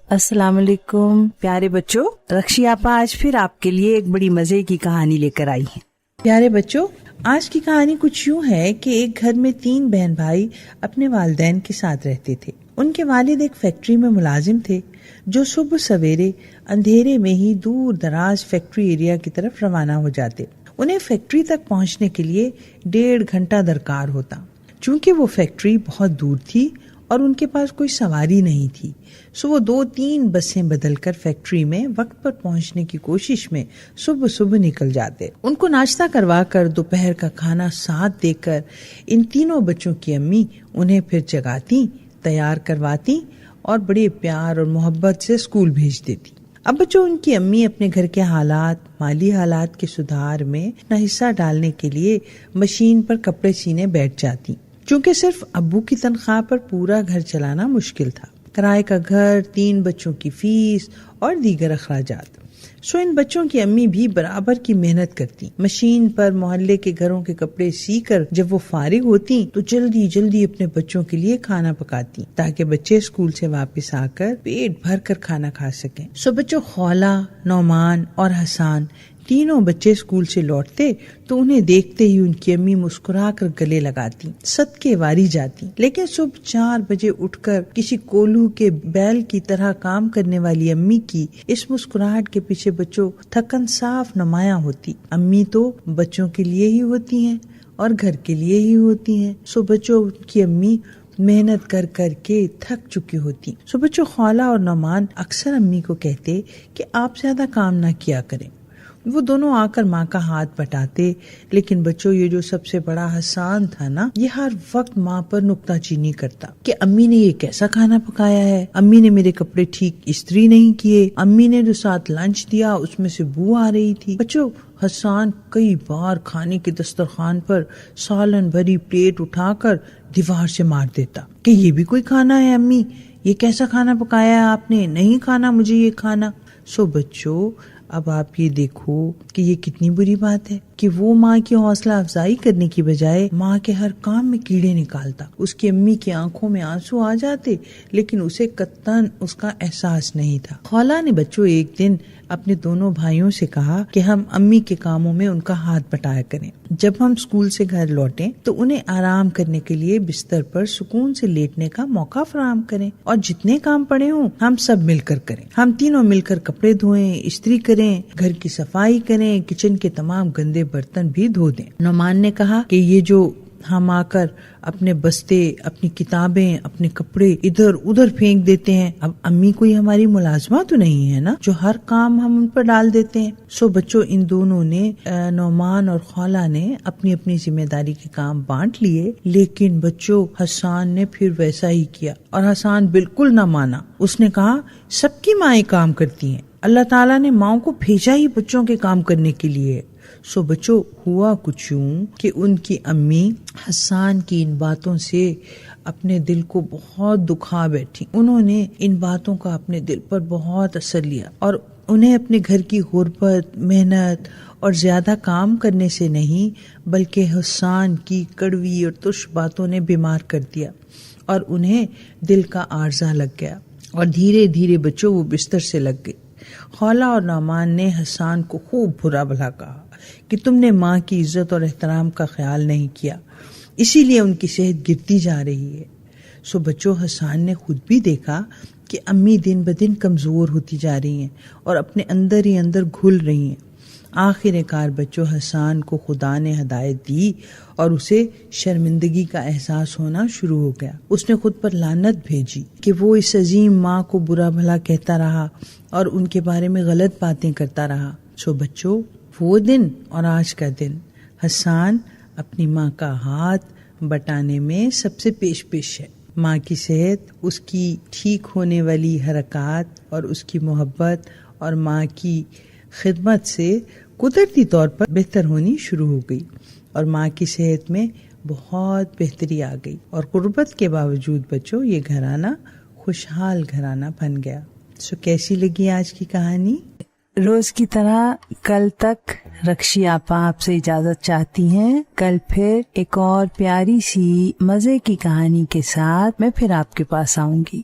السلام علیکم پیارے بچوں، رکشی آپا آج پھر آپ کے لیے ایک بڑی مزے کی کہانی لے کر آئی ہیں۔ پیارے بچوں، آج کی کہانی کچھ یوں ہے کہ ایک گھر میں 3 بہن بھائی اپنے والدین کے ساتھ رہتے تھے۔ ان کے والد ایک فیکٹری میں ملازم تھے جو صبح سویرے اندھیرے میں ہی دور دراز فیکٹری ایریا کی طرف روانہ ہو جاتے۔ انہیں فیکٹری تک پہنچنے کے لیے 1.5 گھنٹہ درکار ہوتا۔ چونکہ وہ فیکٹری بہت دور تھی اور ان کے پاس کوئی سواری نہیں تھی، سو وہ 2-3 بسیں بدل کر فیکٹری میں وقت پر پہنچنے کی کوشش میں صبح نکل جاتے۔ ان کو ناشتہ کروا کر دوپہر کا کھانا ساتھ دے کر ان تینوں بچوں کی امی انہیں پھر جگاتی، تیار کرواتی اور بڑے پیار اور محبت سے اسکول بھیج دیتی۔ اب بچوں، ان کی امی اپنے گھر کے مالی حالات کے سدھار میں اپنا حصہ ڈالنے کے لیے مشین پر کپڑے سینے بیٹھ جاتی، چونکہ صرف ابو کی تنخواہ پر پورا گھر چلانا مشکل تھا۔ کرائے کا گھر، 3 بچوں کی فیس اور دیگر اخراجات، سو ان بچوں کی امی بھی برابر کی محنت کرتی۔ مشین پر محلے کے گھروں کے کپڑے سی کر جب وہ فارغ ہوتی تو جلدی اپنے بچوں کے لیے کھانا پکاتی تاکہ بچے اسکول سے واپس آ کر پیٹ بھر کر کھانا کھا سکیں۔ سو بچوں، خولا، نعمان اور حسان تینوں بچے اسکول سے لوٹتے تو انہیں دیکھتے ہی ان کی امی مسکرا کر گلے لگاتی، صدقے واری جاتی۔ لیکن صبح 4 بجے اٹھ کر کسی کولو کے بیل کی طرح کام کرنے والی امی کی اس مسکراہٹ کے پیچھے بچوں تھکن صاف نمایاں ہوتی۔ امی تو بچوں کے لیے ہی ہوتی ہیں اور گھر کے لیے ہی ہوتی ہیں، سو بچوں کی امی محنت کر کر کے تھک چکی ہوتی۔ سو بچوں، خولا اور نعمان اکثر امی کو کہتے کہ آپ زیادہ کام نہ کیا کریں۔ وہ دونوں آ کر ماں کا ہاتھ بٹاتے، لیکن بچوں، یہ جو سب سے بڑا حسان تھا نا، یہ ہر وقت ماں پر نکتہ چینی کرتا کہ امی نے یہ کیسا کھانا پکایا ہے، امی نے میرے کپڑے ٹھیک استری نہیں کیے، امی نے جو ساتھ لنچ دیا اس میں سے بو آ رہی تھی۔ بچوں، حسان کئی بار کھانے کے دسترخوان پر سالن بھری پلیٹ اٹھا کر دیوار سے مار دیتا کہ یہ بھی کوئی کھانا ہے امی، یہ کیسا کھانا پکایا ہے آپ نے، نہیں کھانا مجھے یہ کھانا۔ سو بچوں، اب آپ یہ دیکھو کہ یہ کتنی بری بات ہے کہ وہ ماں کی حوصلہ افزائی کرنے کی بجائے ماں کے ہر کام میں کیڑے نکالتا۔ اس کی امی کی آنکھوں میں آنسو آ جاتے، لیکن اسے قطعاً اس کا احساس نہیں تھا۔ خولا نے بچوں ایک دن اپنے دونوں بھائیوں سے کہا کہ ہم امی کے کاموں میں ان کا ہاتھ بٹایا کریں۔ جب ہم اسکول سے گھر لوٹیں تو انہیں آرام کرنے کے لیے بستر پر سکون سے لیٹنے کا موقع فراہم کریں، اور جتنے کام پڑے ہوں ہم سب مل کر کریں۔ ہم تینوں مل کر کپڑے دھوئیں، استری کریں، گھر کی صفائی کریں، کچن کے تمام گندے برتن بھی دھو دیں۔ نعمان نے کہا کہ یہ جو ہم آ کر اپنے بستے، اپنی کتابیں، اپنے کپڑے ادھر ادھر پھینک دیتے ہیں، اب امی کوئی ہماری ملازمہ تو نہیں ہے نا جو ہر کام ہم ان پر ڈال دیتے ہیں۔ سو بچوں، ان دونوں نے، نعمان اور خولا نے اپنی اپنی ذمہ داری کے کام بانٹ لیے، لیکن بچوں حسان نے پھر ویسا ہی کیا، اور حسان بالکل نہ مانا۔ اس نے کہا سب کی مائیں کام کرتی ہیں، اللہ تعالیٰ نے ماؤں کو بھیجا ہی بچوں کے کام کرنے کے لیے۔ سو بچوں، ہوا کچھ یوں کہ ان کی امی حسان کی ان باتوں سے اپنے دل کو بہت دکھا بیٹھی۔ انہوں نے ان باتوں کا اپنے دل پر بہت اثر لیا، اور انہیں اپنے گھر کی غربت، محنت اور زیادہ کام کرنے سے نہیں بلکہ حسان کی کڑوی اور ترش باتوں نے بیمار کر دیا، اور انہیں دل کا عارضہ لگ گیا، اور دھیرے دھیرے بچوں وہ بستر سے لگ گئی۔ خولا اور نعمان نے حسان کو خوب برا بھلا کہا کہ تم نے ماں کی عزت اور احترام کا خیال نہیں کیا، اسی لیے ان کی صحت گرتی جا رہی ہے۔ سو بچوں، حسان نے خود بھی دیکھا کہ امی دن بدن کمزور ہوتی جا رہی ہیں اور اپنے اندر ہی اندر گھل رہی ہیں۔ آخر کار بچوں، حسان کو خدا نے ہدایت دی اور اسے شرمندگی کا احساس ہونا شروع ہو گیا۔ اس نے خود پر لعنت بھیجی کہ وہ اس عظیم ماں کو برا بھلا کہتا رہا اور ان کے بارے میں غلط باتیں کرتا رہا۔ سو بچوں، وہ دن اور آج کا دن، حسان اپنی ماں کا ہاتھ بٹانے میں سب سے پیش ہے۔ ماں کی صحت، اس کی ٹھیک ہونے والی حرکات اور اس کی محبت اور ماں کی خدمت سے قدرتی طور پر بہتر ہونی شروع ہو گئی، اور ماں کی صحت میں بہت بہتری آ گئی، اور غربت کے باوجود بچوں یہ گھرانہ خوشحال گھرانہ بن گیا۔ سو کیسی لگی آج کی کہانی؟ روز کی طرح کل تک رکشی آپا آپ سے اجازت چاہتی ہیں۔ کل پھر ایک اور پیاری سی مزے کی کہانی کے ساتھ میں پھر آپ کے پاس آؤں گی۔